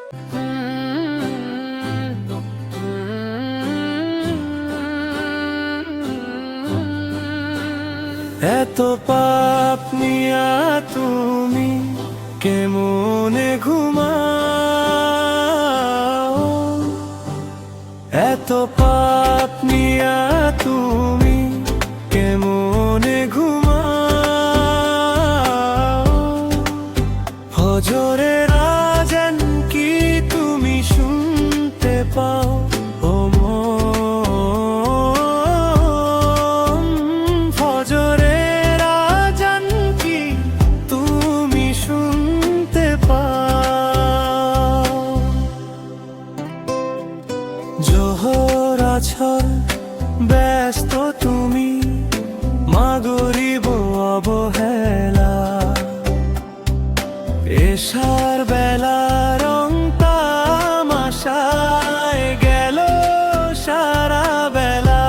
এত পাপ নিয়া তুমি কেমনে ঘুমাও, এত পাপ নিয়া তুমি কেমনে ঘুমাও। ফজরের আযান কি তুমি শুনতে পাও? ও মন, ফজরের আযান কি তুমি শুনতে পাও? জোহর আছর ব্যস্ত তুমি, মাগরিব অবহেলা, এশার বেলা রং তামাশায় গেল সারা বেলা।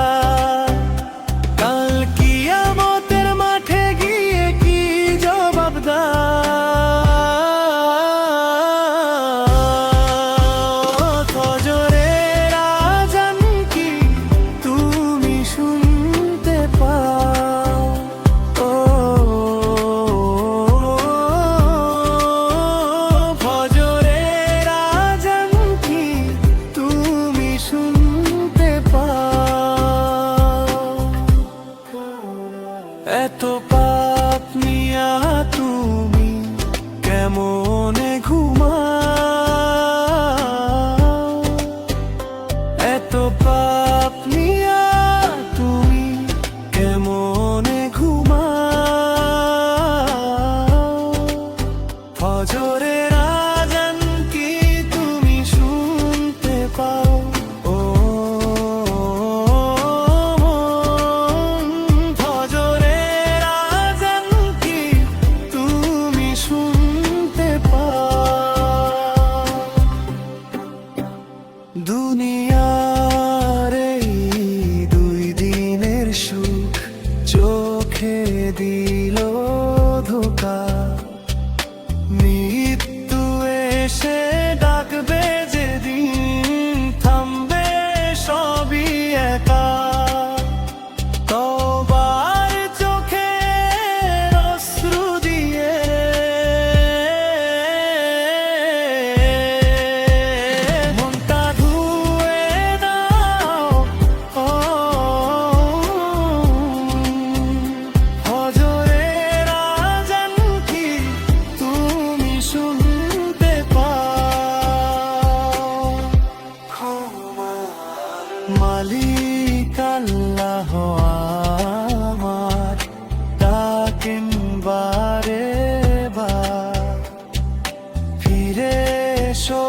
কাল কিয়ামতের মাঠে গিয়ে কি জবাব দাও? ফজরের আযান কি তুমি শুনতে পাও? ও ফজরের আযান কি তুমি শুনতে পাও? এত পাপ নিয়া তুমি কেমনে ঘুমাও, এত পাপ নিয়া তুমি কেমনে ঘুমাও? ফজরের আযান কি তুমি শুনতে পাও? ও মন, ফজরের আযান কি তুমি শুনতে পাও? দুনিয়ার এই দুই দিনের সুখ চোখে দিল ধোঁকা, মৃত্যু এসে ডাকবে যেদিন, থামবে সবই একা। তওবার চোখে অশ্রু দিয়ে মনটা ধুয়ে দাও। ও ফজরের আযান কি তুমি শুনতে পাও? মালিক আল্লাহ আমার ডাকেন বারে বার, ফিরে এসো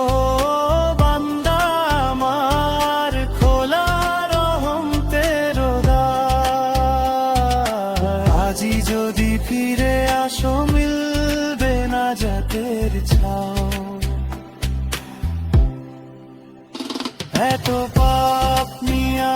বান্দা আমার, খোলা রহমতের দ্বার। আজি যদি ফিরে আসো মিলবে নাজাতের ছাও। এত পাপ নিয়া